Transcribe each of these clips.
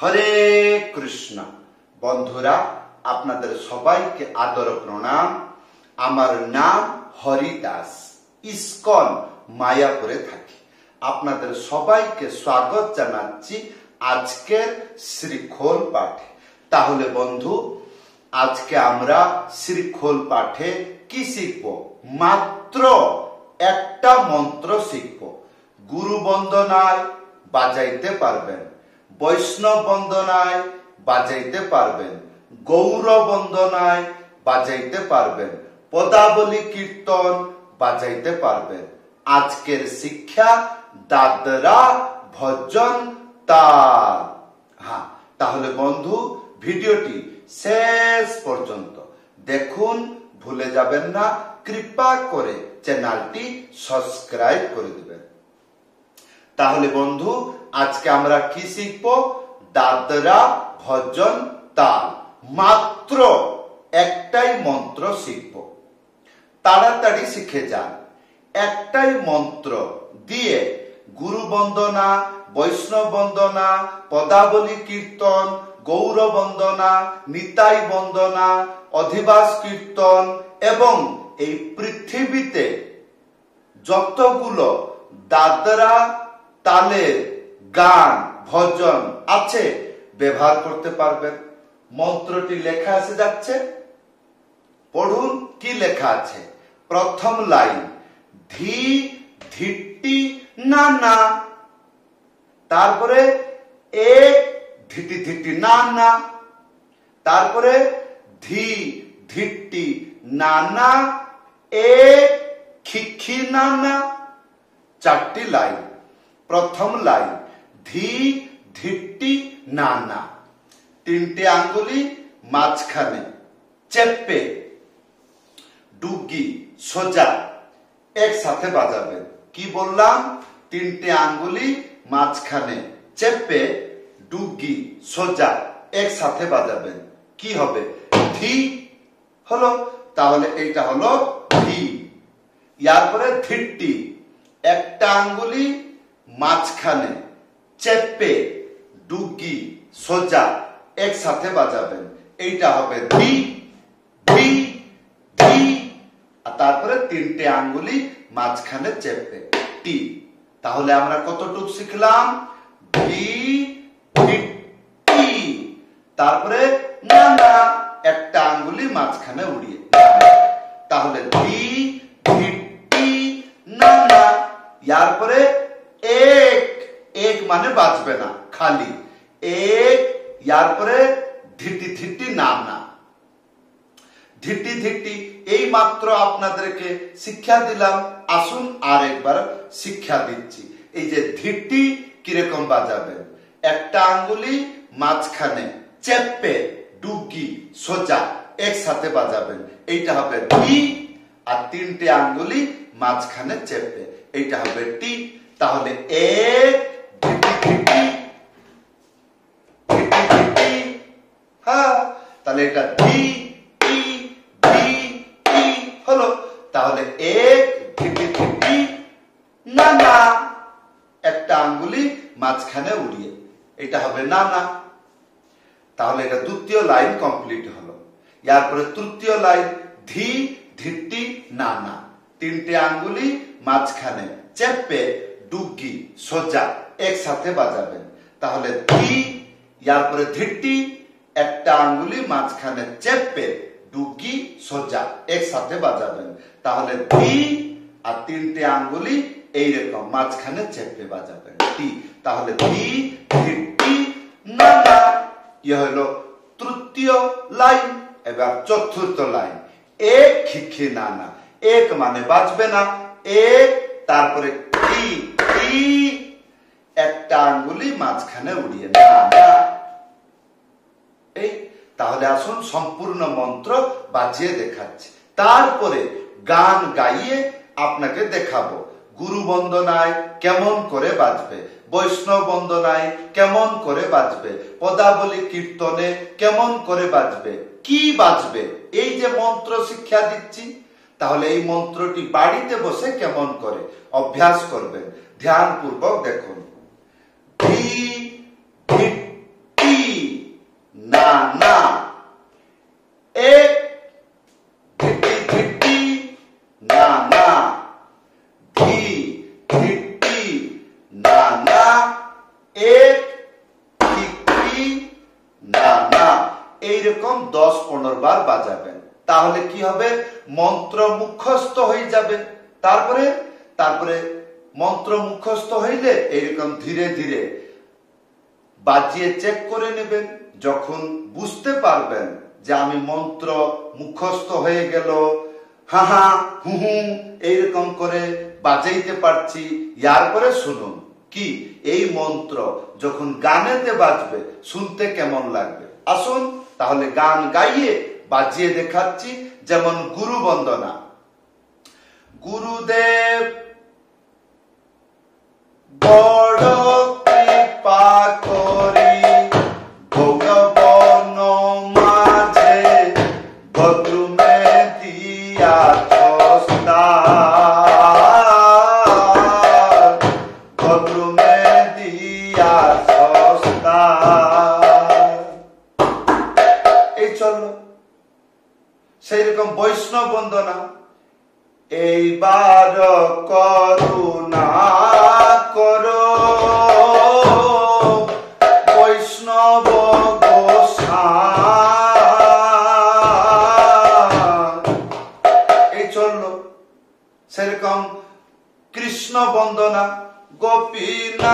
হরে কৃষ্ণ। বন্ধুরা, আপনাদের সবাইকে আদর প্রণাম। আমার নাম হরিদাস, ইস্কন মায়াপুরে থাকি। আপনাদের সবাইকে স্বাগত জানাচ্ছি আজকের শ্রীখোল পাঠে। তাহলে বন্ধু, আজকে আমরা শ্রীখোল পাঠে কি শিখব? মাত্র একটা মন্ত্র শিখব। গুরু বন্দনায় বাজাইতে পারবেন, বৈষ্ণব বন্দনায় বাজাইতে পারবেন, গৌর বন্দনায় বাজাইতে পারবেন, পদাবলী কীর্তন বাজাইতে পারবেন। আজকের শিক্ষা দাদরা ভজন তাল। হ্যাঁ, তাহলে বন্ধু ভিডিওটি শেষ পর্যন্ত দেখুন, ভুলে যাবেন না। কৃপা করে চ্যানেলটি সাবস্ক্রাইব করে দিবেন। তাহলে বন্ধু, আজকে আমরা কি শিখব? দাদরা ভজন তাল। মাত্র একটাই মন্ত্র শিখব। তাড়াতাড়ি শিখে যান। একটাই মন্ত্র দিয়ে গুরু বন্দনা, বৈষ্ণব বন্দনা, পদাবলী কীর্তন, গৌর বন্দনা, নিতাই বন্দনা, অধিবাস কীর্তন এবং এই পৃথিবীতে যতগুলো দাদরা তালের গান ভজন আছে ব্যবহার করতে পারবেন। মন্ত্রটি লেখা এসে যাচ্ছে, পড়ুন কি লেখা আছে। প্রথম লাইন, ধি ধিটি না না। তারপরে এক ধিটি ধিটি না না। তারপরে ধি ধিটি না না, এক খিখি না না। চারটি লাইন। প্রথম লাইন, ধি ধিটি না না। তিনটে আঙ্গুলি মাঝখানে চেপে ডুগি সোজা একসাথে বাজাবেন। কি বললাম? তিনটে আঙ্গুলি মাঝখানে চেপে ডুগি সোজা একসাথে বাজাবেন। কি হবে? ধি হলো। তাহলে এইটা হলো ধি। ইয়ার পরে ধিটি, একটা আঙ্গুলি মাঝখানে চেপে ডুগি সোজা একসাথে বাজাবেন। এইটা হবে ধি ধি ধি। আর তারপরে তিনটে আঙ্গুলি মাঝখানে চেপে টি। তাহলে আমরা কতটুক শিখলাম? ধি টি। তারপরে না না, একটা আঙ্গুলি মাঝখানে উড়িয়ে। তাহলে ধি টি না না। ইয়ার পরে এক, এক মানে বাজবে না, খালি এক। ইয়ার পরে ধিটি ধিটি না না। ধিটি ধিটি এই মাত্র আপনাদেরকে শিক্ষা দিলাম। আসুন আর একবার শিক্ষা দিচ্ছি। এই যে ধিটি কিরকম বাজাবেন? একটা আঙ্গুলি মাঝখানে চেপে ডুগি সোজা একসাথে বাজাবেন। এইটা হবে ধি। আর তিনটে আঙ্গুলি মাঝখানে চেপে, এইটা হবে টি। তাহলে এক ধিটি ধিটি ধিটি ধিটি। হ্যাঁ, তাহলে এটা ধি টি ধি টি হলো। তাহলে এক ধিটি ধিটি না না, একটা আঙ্গুলি মাঝখানে উড়িয়ে, এটা হবে না না। তাহলে এটা দ্বিতীয় লাইন কমপ্লিট হলো। ইয়ার পরে তৃতীয় লাইন, ধি ধিটি না না। তিনটে আঙ্গুলি মাঝখানে চেপে ডুগি সোজা একসাথে বাজাবেন। তাহলে ধি, ইয়ার পরে ধিটি, একটা আঙ্গুলি মাঝখানে চেপে ডুগি সোজা একসাথে বাজাবেন। তাহলে ধি আর তিনটে আঙ্গুলি এইরকম মাঝখানে চেপে বাজাবেন টি। তাহলে ধি ধিটি না না। ইয়ে হলো তৃতীয় লাইন। এবার চতুর্থ লাইন, এক খিখি না না। এক মানে বাজবে না, এক। তারপরে টি টি, একটা আঙ্গুলি মাঝখানে উড়িয়ে না না। এই তাহলে আসুন সম্পূর্ণ মন্ত্র বাজিয়ে দেখাচ্ছি। তারপরে গান গাইয়ে আপনাকে দেখাবো। গুরু বন্দনায় কেমন করে বাজবে, বৈষ্ণব বন্দনায় কেমন করে বাজবে, পদাবলী কীর্তনে কেমন করে বাজবে, কি বাজবে, এই যে মন্ত্র শিক্ষা দিচ্ছি। তাহলে এই মন্ত্রটি বাড়িতে বসে কেমন করে অভ্যাস করবেন, ধ্যানপূর্বক দেখুন। ধি ধিটি না না, এইরকম 10-15 বার বাজাবেন। তাহলে কি হবে, মন্ত্র মুখস্থ হয়ে যাবে। তারপরে মন্ত্র মুখস্থ হইলে এইরকম ধীরে ধীরে বাজিয়ে চেক করে নেবেন। যখন বুঝতে পারবেন যে আমি মন্ত্র মুখস্থ হয়ে গেল, হা হা হু হু এইরকম করে বাজাইতে পারছি, ইয়ার পরে শুনুন কি এই মন্ত্র যখন গানেতে বাজবে শুনতে কেমন লাগবে। আসুন তাহলে গান গাইয়ে বাজিয়ে দেখাচ্ছি। যেমন গুরু বন্দনা। গুরুদেব বড় কৃপা করি ভগবন মাঝে বদ্রুমে দিয়া বদ্রুমে দিয়া এই চলল। সেই রকম বৈষ্ণব বন্দনা। এইবার করুণা করো বৈষ্ণব গোসাই, এই চলল। সেরকম কৃষ্ণ বন্দনা। গোপীনাথ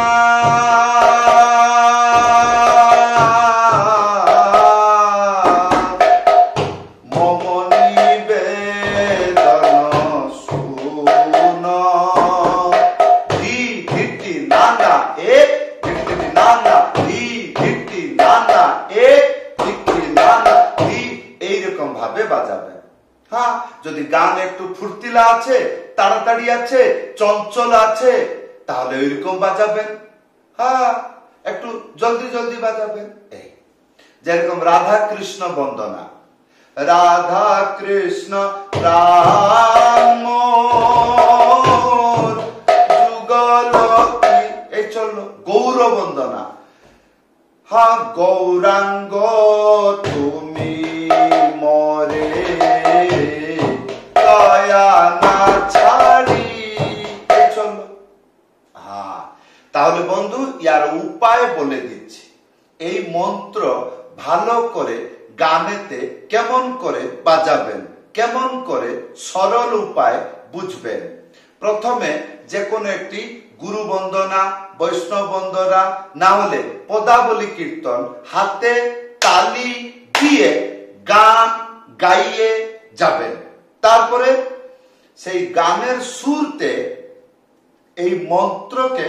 মম নিবেদন শুন, ধি ধিটি নানা এক ধিটি নানা ধি ধিটি নানা এক ধিটি নানা ধি, এইরকম ভাবে বাজাবেন। হ্যাঁ, যদি গান একটু ফুর্তিলা আছে, তাড়াতাড়ি আছে, চঞ্চল আছে, তাহলে ওইরকম বাজাবেন। হ্যাঁ, একটু জলদি জলদি বাজাবেন। এই যেরকম রাধা কৃষ্ণ বন্দনা। রাধা কৃষ্ণ রাম যুগল, এই চললো। গৌর বন্দনা। হা গৌরাঙ্গ তুমি মরে দয়া না ছাড়ি, এই চললো। হ্যাঁ, তাহলে বন্ধু ইয়ার উপায় বলে দিচ্ছি। এই মন্ত্র ভালো করে গানেতে কেমন করে বাজাবেন, কেমন করে সরল উপায় বুঝবেন। প্রথমে যে কোনো একটি গুরু বন্দনা, বৈষ্ণব বন্দনা, না হলে পদাবলী কীর্তন হাতে তালি দিয়ে গান গাইয়ে যাবেন। তারপরে সেই গানের সুরতে এই মন্ত্রকে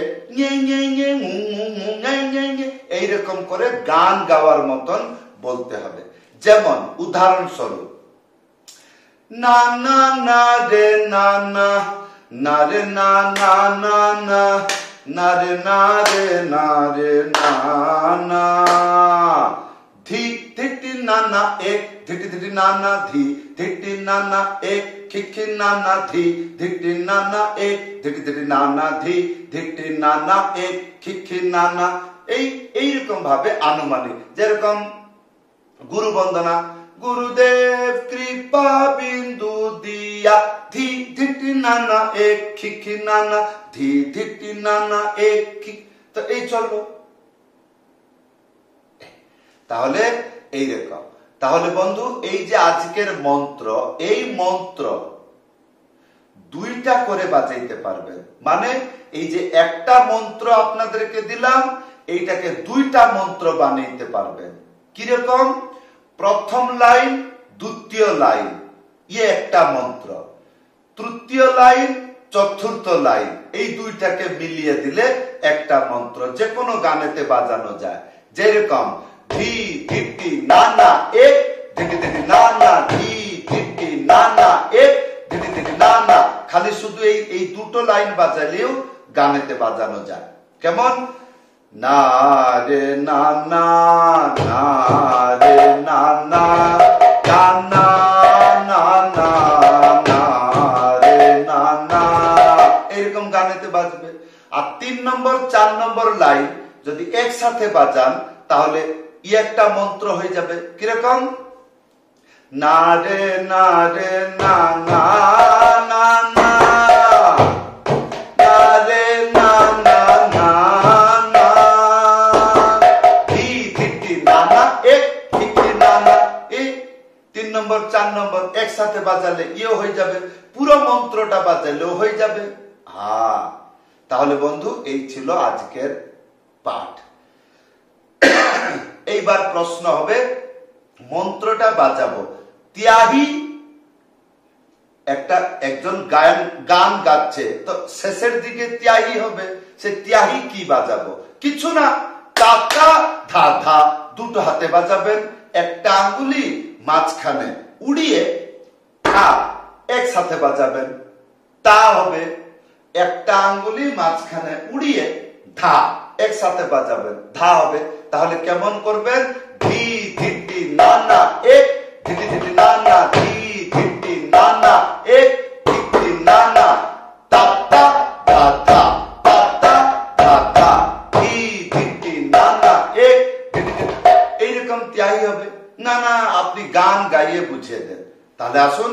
এইরকম করে গান গাওয়ার মতন বলতে হবে। যেমন উদাহরণস্বরূপ, না না না রে না না, না রে না না না না, না রে না রে না রে না না, ধি ধিটি না না এক ধিটি ধিটি না না ধি ধিটি না না এক খিখি না না ধি ধিটি না না এক ধিটি ধিটি না না ধি ধিটি না না এক খিখি না না, এইরকম ভাবে আনুমানিক। যেরকম গুরু বন্দনা। গুরুদেব কৃপা বিন্দু দিয়া ধি ধিটি না না এক খিখি না না ধি ধিটি না না এক খিক, তো এই চললো। তাহলে এইরকম। তাহলে বন্ধু এই যে আজকের মন্ত্র, এই মন্ত্র দুইটা করে বাজাইতে পারবেন। মানে এই যে একটা মন্ত্র আপনাদেরকে দিলাম, এইটাকে দুইটা মন্ত্র বানাইতে পারবেন। কিরকম? প্রথম লাইন, দ্বিতীয় লাইন, ইয়ে একটা মন্ত্র। তৃতীয় লাইন, চতুর্থ লাইন, এই দুইটাকে মিলিয়ে দিলে একটা মন্ত্র যে কোনো গানেতে বাজানো যায়। যেরকম ধি ধিটি না না এক ধিটি ধিটি না না ধি ধিটি না না এক ধিটি ধিটি না না, খালি শুধু এই দুটো লাইন বাজালেও গানেতে বাজানো যায়। কেমন? না রে না না, না রে না না, না না না না, না রে না না, এরকম গানেতে বাজবে। আর 3 নম্বর 4 নম্বর লাইন যদি একসাথে বাজান তাহলে একটা মন্ত্র হয়ে যাবে। কিরকম? না রে না রে না না না না, না রে না না না না, ধি ধিটি নম্বর 4 নম্বর একসাথে বাজালে ইয়ে হয়ে যাবে, পুরো মন্ত্রটা বাজালেও হয়ে যাবে। হ্যাঁ, তাহলে বন্ধু এই ছিল আজকের পাঠ। এইবার প্রশ্ন হবে, মন্ত্রটা বাজাবো, ত্যাহি একজন গান গাচ্ছে, তো শেষের দিকে ত্যাহি হবে, সে ত্যাহি কি বাজাবো? কিছু না, কাকা ধা ধা দুটো হাতে বাজাবেন, একটা আঙ্গুলি মাঝখানে উড়িয়ে ধা একসাথে বাজাবেন, তা হবে। একটা আঙ্গুলি মাঝখানে উড়িয়ে ধা একসাথে বাজাবেন, ধা হবে। তাহলে কেমন করবেন? ধি ধিটি না না এক, ধিটি ধিটি না না, ধি ধিটি না না এক, ধিটি না না, তা তা ধা ধা, তা তা ধা ধা, ধি ধিটি না না এক, ধিটি ধিটি, এইরকম ত্যাহি হবে। না না, আপনি গান গাইয়ে বুঝিয়ে দেন। তাহলে আসুন,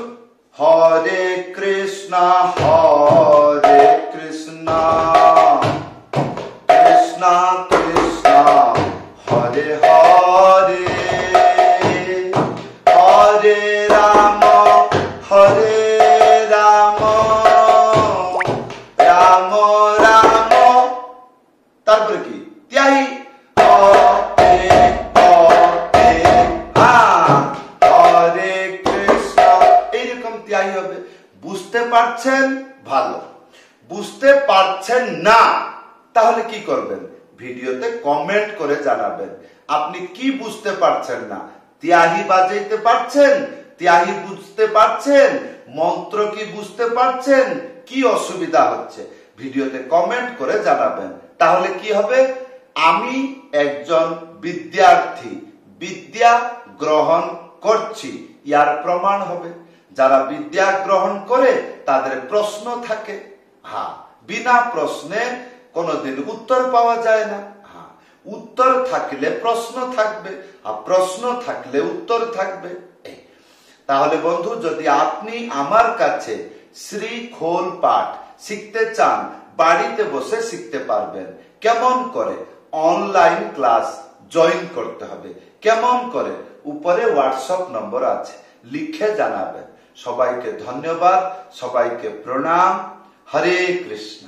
হরে কৃষ্ণ হরে কৃষ্ণ কৃষ্ণ কৃষ্ণ হরে হরে, হরে রাম হরে রাম রাম রাম, তারপরে কি? ত্যাহি হরে হরে, হরে কৃষ্ণ, এইরকম ত্যাহি হবে। বুঝতে পারছেন? ভালো। বুঝতে পারছেন না, তাহলে কি করবেন? ভিডিওতে কমেন্ট করে জানাবেন আপনি কি বুঝতে পারছেন না। ত্যাহি বাজাইতে পারছেন? ত্যাহি বুঝতে পারছেন? মন্ত্র কি বুঝতে পারছেন? কি অসুবিধা হচ্ছে? ভিডিওতে কমেন্ট করে জানাবেন। তাহলে কি হবে? আমি একজন বিদ্যার্থী, বিদ্যা গ্রহণ করছি, ইয়ার প্রমাণ হবে। যারা বিদ্যা গ্রহণ করে তাদের প্রশ্ন থাকে। হ্যাঁ, বিনা প্রশ্নে কোনোদিন উত্তর পাওয়া যায় না। হ্যাঁ, উত্তর থাকলে প্রশ্ন থাকবে, আর প্রশ্ন থাকলে উত্তর থাকবে। তাহলে বন্ধু, যদি আপনি আমার কাছে শ্রীখোল পাঠ শিখতে চান, বাড়িতে বসে শিখতে পারবেন। কেমন করে? অনলাইন ক্লাস জয়েন করতে হবে। কেমন করে? উপরে হোয়াটসঅ্যাপ নম্বর আছে, লিখে জানাবেন। সবাইকে ধন্যবাদ, সবাইকে প্রণাম। হরে কৃষ্ণ।